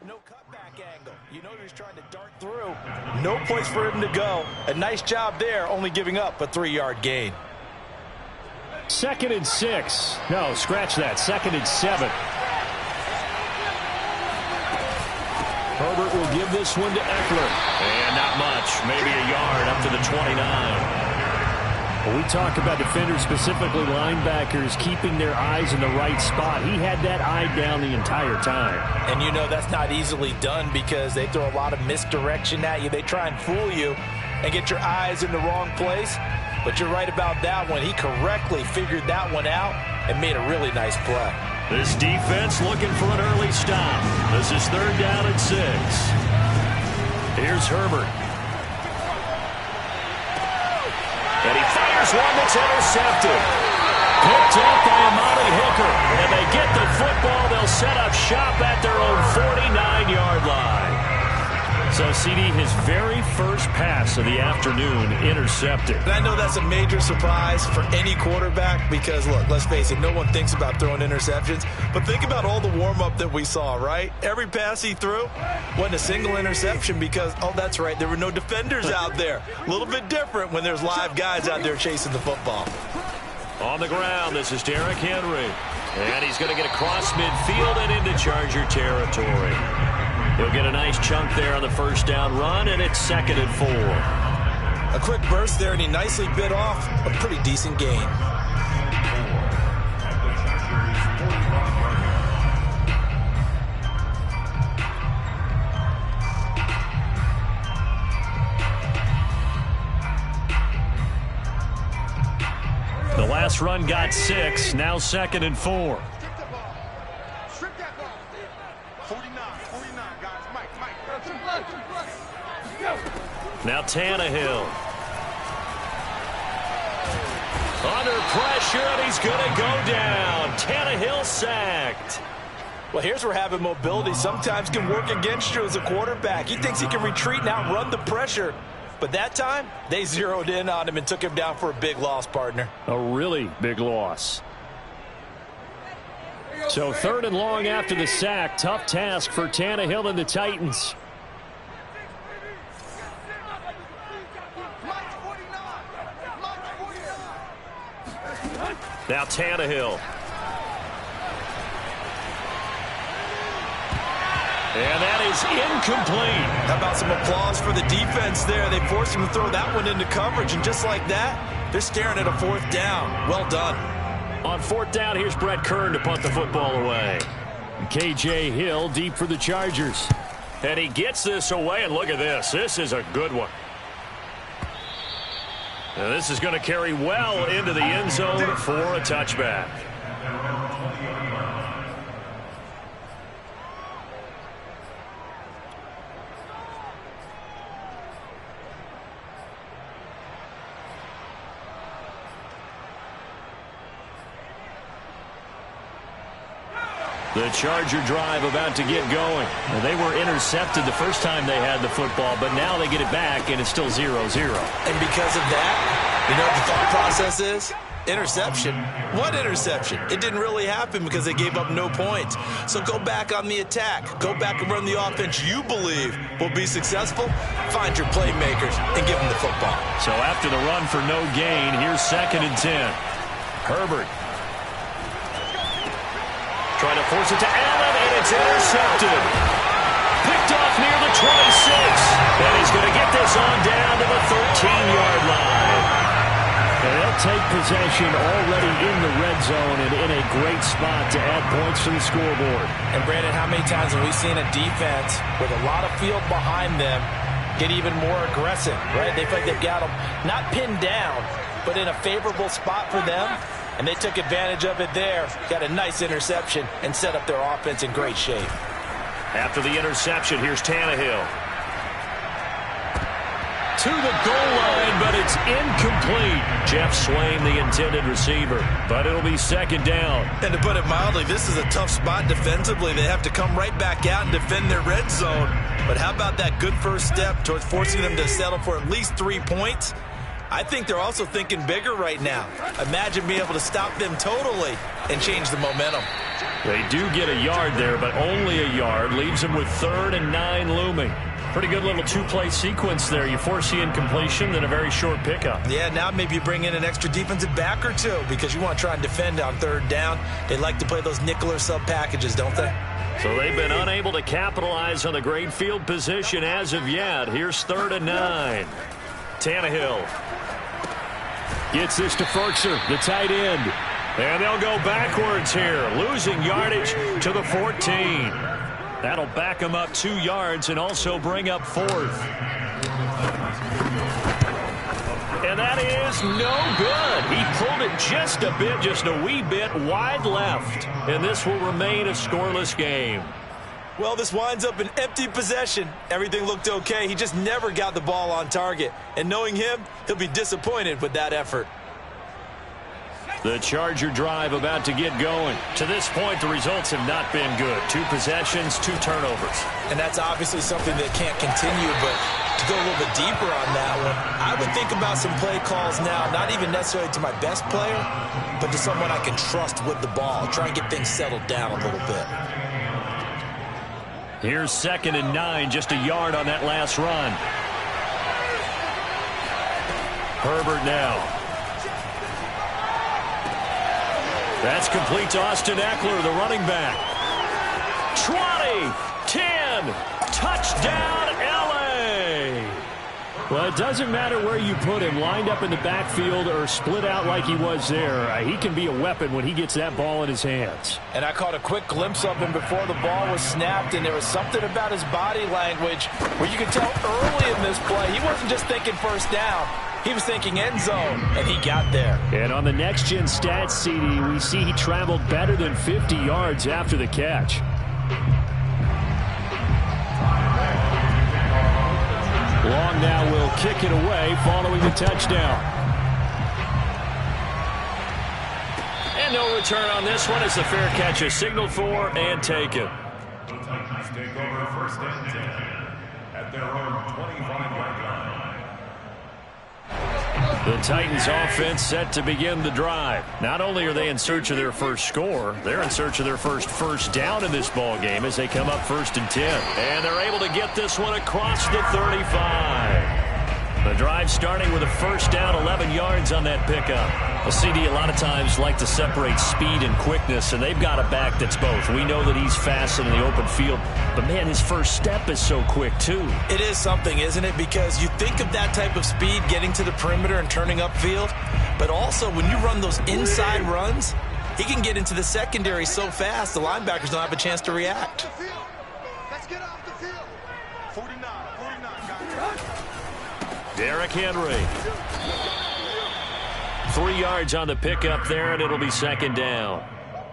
No cutback angle. You know he's trying to dart through. No place for him to go. A nice job there, only giving up a 3-yard gain. 2nd and 6. No, scratch that. 2nd and 7. Herbert will give this one to Eckler. And not much. Maybe a yard up to the 29. When we talk about defenders, specifically linebackers, keeping their eyes in the right spot. He had that eye down the entire time. And you know that's not easily done because they throw a lot of misdirection at you. They try and fool you and get your eyes in the wrong place. But you're right about that one. He correctly figured that one out and made a really nice play. This defense looking for an early stop. This is 3rd down and 6. Here's Herbert. And he fires one that's intercepted. Picked up by Amani Hooker. And they get the football. They'll set up shop at their own 49-yard line. So, CD, his very first pass of the afternoon intercepted. And I know that's a major surprise for any quarterback because, look, let's face it, no one thinks about throwing interceptions. But think about all the warm-up that we saw, right? Every pass he threw wasn't a single interception because, oh, that's right, there were no defenders out there. A little bit different when there's live guys out there chasing the football. On the ground, this is Derrick Henry. And he's going to get across midfield and into Charger territory. He'll get a nice chunk there on the 1st down run, and it's 2nd and 4. A quick burst there, and he nicely bit off a pretty decent gain. The last run got 6, now 2nd and 4. Now Tannehill. Under pressure, and he's going to go down. Tannehill sacked. Well, here's where having mobility sometimes can work against you as a quarterback. He thinks he can retreat and outrun the pressure. But that time, they zeroed in on him and took him down for a big loss, partner. A really big loss. So 3rd and long after the sack. Tough task for Tannehill and the Titans. Now Tannehill. And that is incomplete. How about some applause for the defense there? They forced him to throw that one into coverage, and just like that, they're staring at a 4th down. Well done. On 4th down, here's Brett Kern to punt the football away. KJ Hill deep for the Chargers. And he gets this away, and look at this. This is a good one. And this is going to carry well into the end zone for a touchback. The Charger drive about to get going. Well, they were intercepted the first time they had the football, but now they get it back, and it's still 0-0. And because of that, you know what the thought process is? Interception. What interception? It didn't really happen because they gave up no points. So go back on the attack. Go back and run the offense you believe will be successful. Find your playmakers and give them the football. So after the run for no gain, here's 2nd and 10. Herbert. Trying to force it to Allen, and it's intercepted. Picked off near the 26. And he's going to get this on down to the 13-yard line. And they'll take possession already in the red zone and in a great spot to add points to the scoreboard. And, Brandon, how many times have we seen a defense with a lot of field behind them get even more aggressive, right? They feel like they've got them not pinned down, but in a favorable spot for them. And they took advantage of it there. Got a nice interception and set up their offense in great shape. After the interception, here's Tannehill. To the goal line, but it's incomplete. Jeff Swain, the intended receiver. But it'll be 2nd down. And to put it mildly, this is a tough spot defensively. They have to come right back out and defend their red zone. But how about that good first step towards forcing them to settle for at least 3 points? I think they're also thinking bigger right now. Imagine being able to stop them totally and change the momentum. They do get a yard there, but only a yard. Leaves them with 3rd and 9 looming. Pretty good little two-play sequence there. You force the incompletion, then a very short pickup. Yeah, now maybe you bring in an extra defensive back or two because you want to try and defend on 3rd down. They like to play those nickel or sub packages, don't they? So they've been unable to capitalize on the great field position as of yet. Here's 3rd and 9. Tannehill gets this to Firkser, the tight end. And they'll go backwards here, losing yardage to the 14. That'll back them up 2 yards and also bring up 4th. And that is no good. He pulled it just a bit, just a wee bit wide left. And this will remain a scoreless game. Well, this winds up an empty possession. Everything looked okay. He just never got the ball on target. And knowing him, he'll be disappointed with that effort. The Charger drive about to get going. To this point, the results have not been good. 2 possessions, 2 turnovers. And that's obviously something that can't continue, but to go a little bit deeper on that one, I would think about some play calls now, not even necessarily to my best player, but to someone I can trust with the ball. Try and get things settled down a little bit. Here's 2nd and 9, just a yard on that last run. Herbert now. That's complete to Austin Eckler, the running back. 20, 10, touchdown, L.A. Well, it doesn't matter where you put him, lined up in the backfield or split out like he was there. He can be a weapon when he gets that ball in his hands. And I caught a quick glimpse of him before the ball was snapped, and there was something about his body language where you could tell early in this play he wasn't just thinking 1st down. He was thinking end zone, and he got there. And on the next-gen stats, CD, we see he traveled better than 50 yards after the catch. Long now will kick it away following the touchdown. And no return on this one as the fair catch is signaled for and taken. The Titans take over 1st and 10 at their own 25-yard line. The Titans offense set to begin the drive. Not only are they in search of their first score, they're in search of their first down in this ball game as they come up 1st and 10. And they're able to get this one across the 35. The drive starting with a 1st down, 11 yards on that pickup. A CD a lot of times like to separate speed and quickness, and they've got a back that's both. We know that he's fast in the open field, but man, his first step is so quick too. It is something, isn't it? Because you think of that type of speed getting to the perimeter and turning upfield, but also when you run those inside runs, he can get into the secondary so fast the linebackers don't have a chance to react. Let's get off the field. 49, Derrick Henry. 3 yards on the pickup there, and it'll be 2nd down.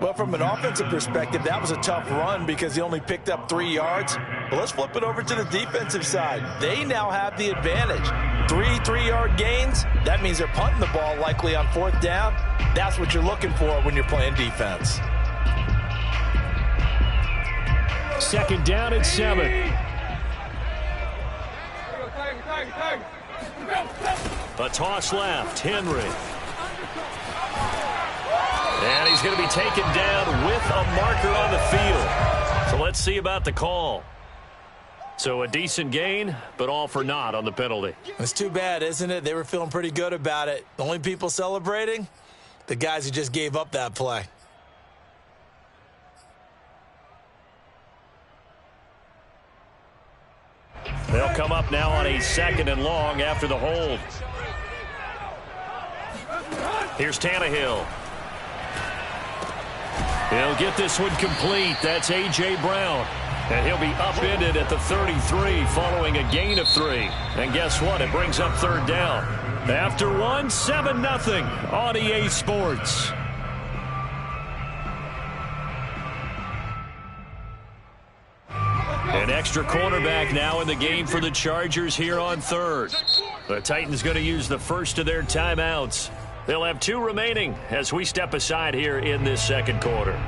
Well, from an offensive perspective, that was a tough run because he only picked up 3 yards. But let's flip it over to the defensive side. They now have the advantage. 3-3-yard gains. That means they're punting the ball likely on 4th down. That's what you're looking for when you're playing defense. 2nd down and 7. A toss left. Henry. And he's going to be taken down with a marker on the field. So let's see about the call. So a decent gain, but all for naught on the penalty. It's too bad, isn't it? They were feeling pretty good about it. The only people celebrating? The guys who just gave up that play. They'll come up now on a 2nd and long after the hold. Here's Tannehill. He'll get this one complete. That's A.J. Brown. And he'll be upended at the 33 following a gain of 3. And guess what? It brings up 3rd down. After one, 7-0 on EA Sports. An extra cornerback now in the game for the Chargers here on 3rd. The Titans going to use the first of their timeouts. They'll have 2 remaining as we step aside here in this 2nd quarter.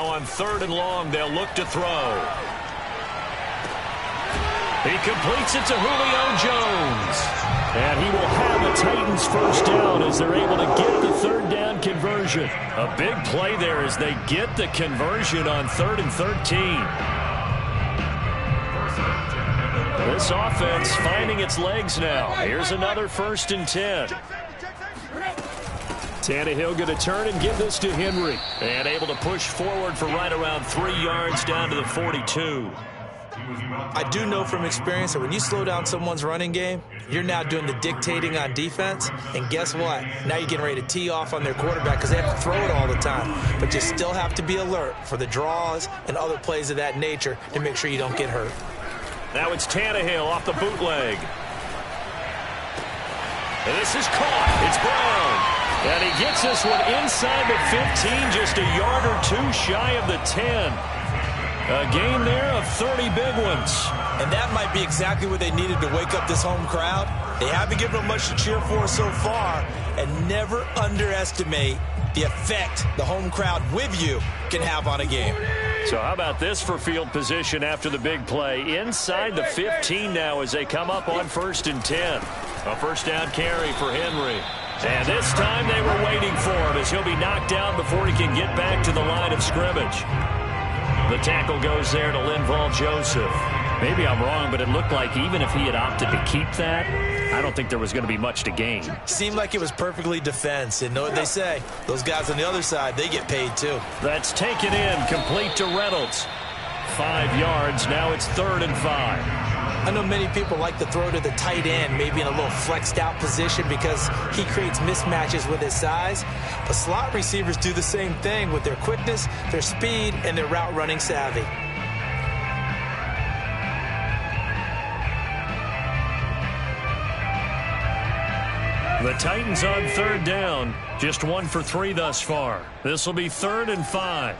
Now on 3rd and long, they'll look to throw. He completes it to Julio Jones. And he will have a Titans first down as they're able to get the 3rd down conversion. A big play there as they get the conversion on 3rd and 13. This offense finding its legs now. Here's another 1st and 10. Tannehill going to turn and give this to Henry. And able to push forward for right around 3 yards down to the 42. I do know from experience that when you slow down someone's running game, you're now doing the dictating on defense. And guess what? Now you're getting ready to tee off on their quarterback because they have to throw it all the time. But you still have to be alert for the draws and other plays of that nature to make sure you don't get hurt. Now it's Tannehill off the bootleg. And this is caught. It's Brown. And he gets this one inside the 15, just a yard or 2 shy of the 10. A gain there of 30 big ones. And that might be exactly what they needed to wake up this home crowd. They haven't given them much to cheer for so far. And never underestimate the effect the home crowd with you can have on a game. So how about this for field position after the big play? Inside the 15 now as they come up on 1st and 10. A first down carry for Henry. And this time they were waiting for him as he'll be knocked down before he can get back to the line of scrimmage. The tackle goes there to Linval Joseph. Maybe I'm wrong, but it looked like even if he had opted to keep that, I don't think there was going to be much to gain. Seemed like it was perfectly defense. And know what they say? Those guys on the other side, they get paid too. That's taken in, complete to Reynolds. 5 yards, now it's 3rd and 5. I know many people like to throw to the tight end, maybe in a little flexed out position because he creates mismatches with his size. But slot receivers do the same thing with their quickness, their speed, and their route running savvy. The Titans on 3rd down, just 1 for 3 thus far. This will be 3rd and 5.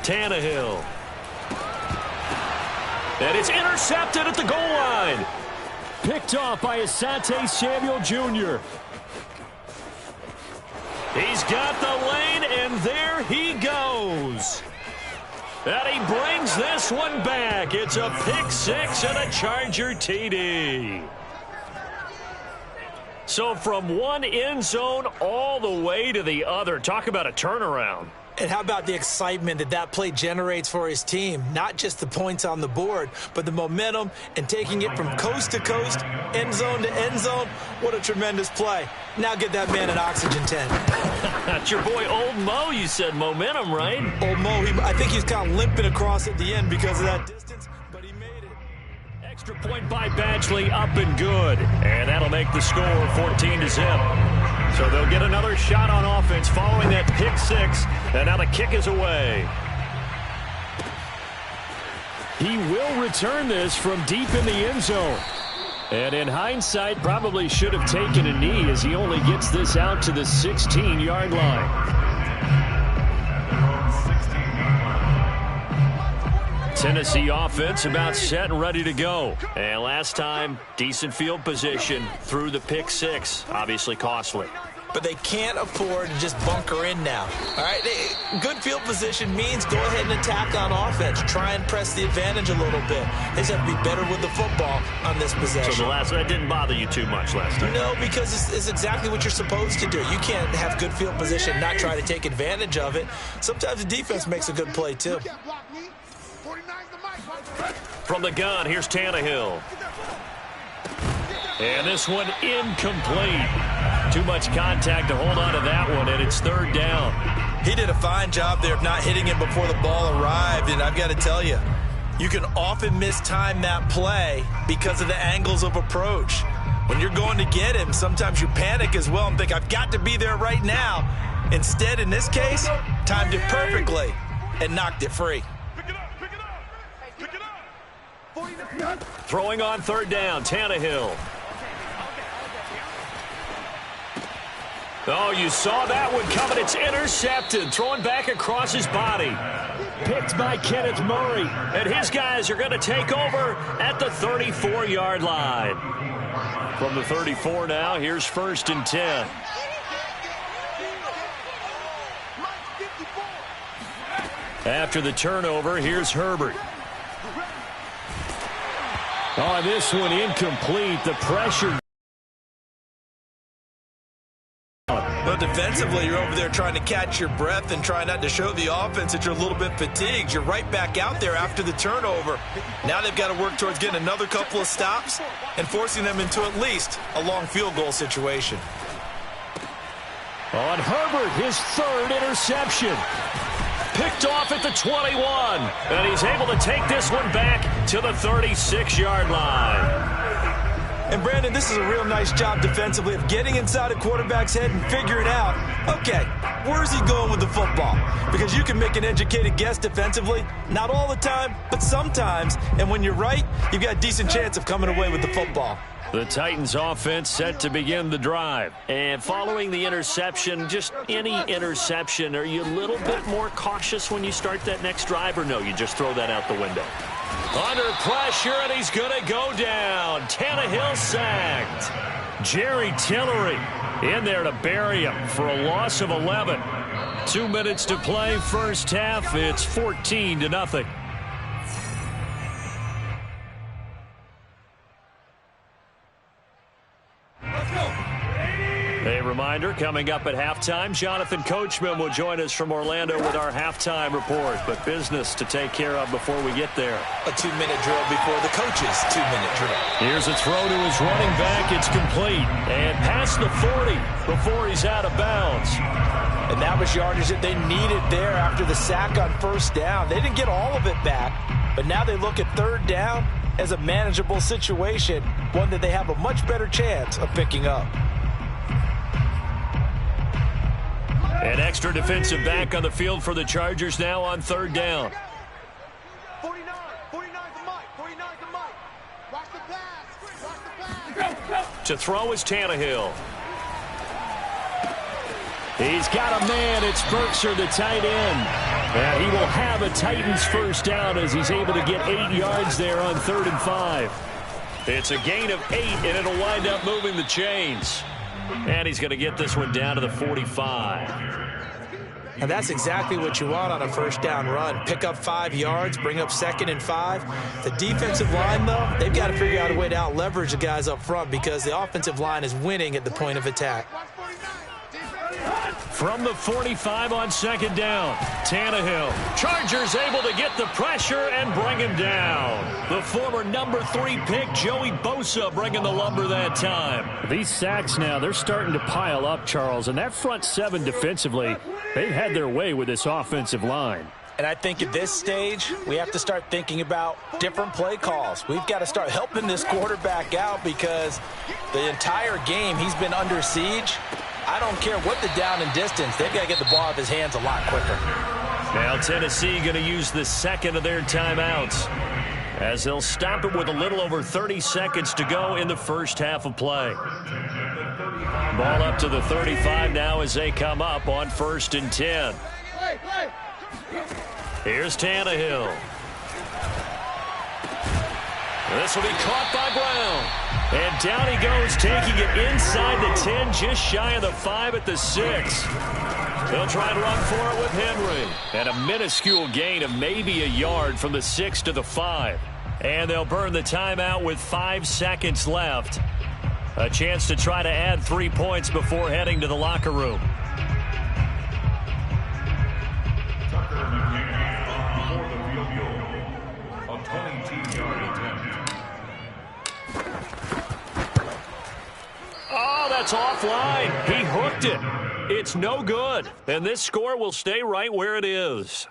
Tannehill. And it's intercepted at the goal line. Picked off by Asante Samuel Jr. He's got the lane, and there he goes. And he brings this one back. It's a pick 6 and a Charger TD. So from one end zone all the way to the other. Talk about a turnaround. And how about the excitement that that play generates for his team? Not just the points on the board, but the momentum and taking it from coast to coast, end zone to end zone. What a tremendous play. Now get that man an oxygen tent. That's your boy Old Mo. You said momentum, right? Old Mo, I think he's kind of limping across at the end because of that distance, but he made it. Extra point by Badgley, up and good. And that'll make the score 14-0. So they'll get another shot on offense following that pick 6. And now the kick is away. He will return this from deep in the end zone. And in hindsight, probably should have taken a knee as he only gets this out to the 16-yard line. Tennessee offense about set and ready to go. And last time, decent field position through the pick 6. Obviously costly. But they can't afford to just bunker in now. All right, good field position means go ahead and attack on offense. Try and press the advantage a little bit. They just have to be better with the football on this possession. So that didn't bother you too much last time? No, because it's exactly what you're supposed to do. You can't have good field position, not try to take advantage of it. Sometimes the defense makes a good play, too. From the gun, here's Tannehill. And this one incomplete. Too much contact to hold on to that one, and it's 3rd down. He did a fine job there of not hitting him before the ball arrived, and I've got to tell you, you can often mistime that play because of the angles of approach. When you're going to get him, sometimes you panic as well and think, I've got to be there right now. Instead, in this case, timed it perfectly and knocked it free. Throwing on 3rd down, Tannehill. Oh, you saw that one coming. It's intercepted. Throwing back across his body. Picked by Kenneth Murray. And his guys are going to take over at the 34-yard line. From the 34 now, here's 1st and 10. After the turnover, here's Herbert. Oh, this one incomplete. The pressure. But defensively, you're over there trying to catch your breath and try not to show the offense that you're a little bit fatigued. You're right back out there after the turnover. Now they've got to work towards getting another couple of stops and forcing them into at least a long field goal situation. On Herbert, his 3rd interception. Picked off at the 21. And he's able to take this one back to the 36-yard line. And, Brandon, this is a real nice job defensively of getting inside a quarterback's head and figuring out, okay, where's he going with the football? Because you can make an educated guess defensively, not all the time, but sometimes. And when you're right, you've got a decent chance of coming away with the football. The Titans offense set to begin the drive. And following the interception, just any interception, are you a little bit more cautious when you start that next drive, or no, you just throw that out the window? Under pressure, and he's going to go down. Tannehill sacked. Jerry Tillery in there to bury him for a loss of 11. 2 minutes to play, first half. It's 14-0. A reminder, coming up at halftime, Jonathan Coachman will join us from Orlando with our halftime report. But business to take care of before we get there. A 2-minute drill before the coach's 2-minute drill. Here's a throw to his running back. It's complete. And past the 40 before he's out of bounds. And that was yardage that they needed there after the sack on 1st down. They didn't get all of it back, but now they look at 3rd down as a manageable situation, one that they have a much better chance of picking up. An extra defensive back on the field for the Chargers now on 3rd down. 49's the Mike. 49's the Mike. Watch the pass. Watch the pass. To throw is Tannehill. He's got a man. It's Berkshire, the tight end. And he will have a Titans 1st down as he's able to get 8 yards there on 3rd and 5. It's a gain of 8, and it'll wind up moving the chains. And he's going to get this one down to the 45. And that's exactly what you want on a 1st down run. Pick up 5 yards, bring up 2nd and 5. The defensive line, though, they've got to figure out a way to out-leverage the guys up front because the offensive line is winning at the point of attack. From the 45 on 2nd down, Tannehill. Chargers able to get the pressure and bring him down. The former number 3 pick, Joey Bosa, bringing the lumber that time. These sacks now, they're starting to pile up, Charles. And that front 7 defensively, they've had their way with this offensive line. And I think at this stage, we have to start thinking about different play calls. We've got to start helping this quarterback out because the entire game he's been under siege. I don't care what the down and distance. They've got to get the ball out of his hands a lot quicker. Now Tennessee going to use the 2nd of their timeouts as they'll stop it with a little over 30 seconds to go in the first half of play. Ball up to the 35 now as they come up on 1st and 10. Here's Tannehill. This will be caught by Brown. And down he goes, taking it inside the 10, just shy of the 5 at the 6. They'll try and run for it with Henry. And a minuscule gain of maybe a yard from the 6 to the 5. And they'll burn the timeout with 5 seconds left. A chance to try to add 3 points before heading to the locker room. Oh, that's offline. He hooked it. It's no good. And this score will stay right where it is.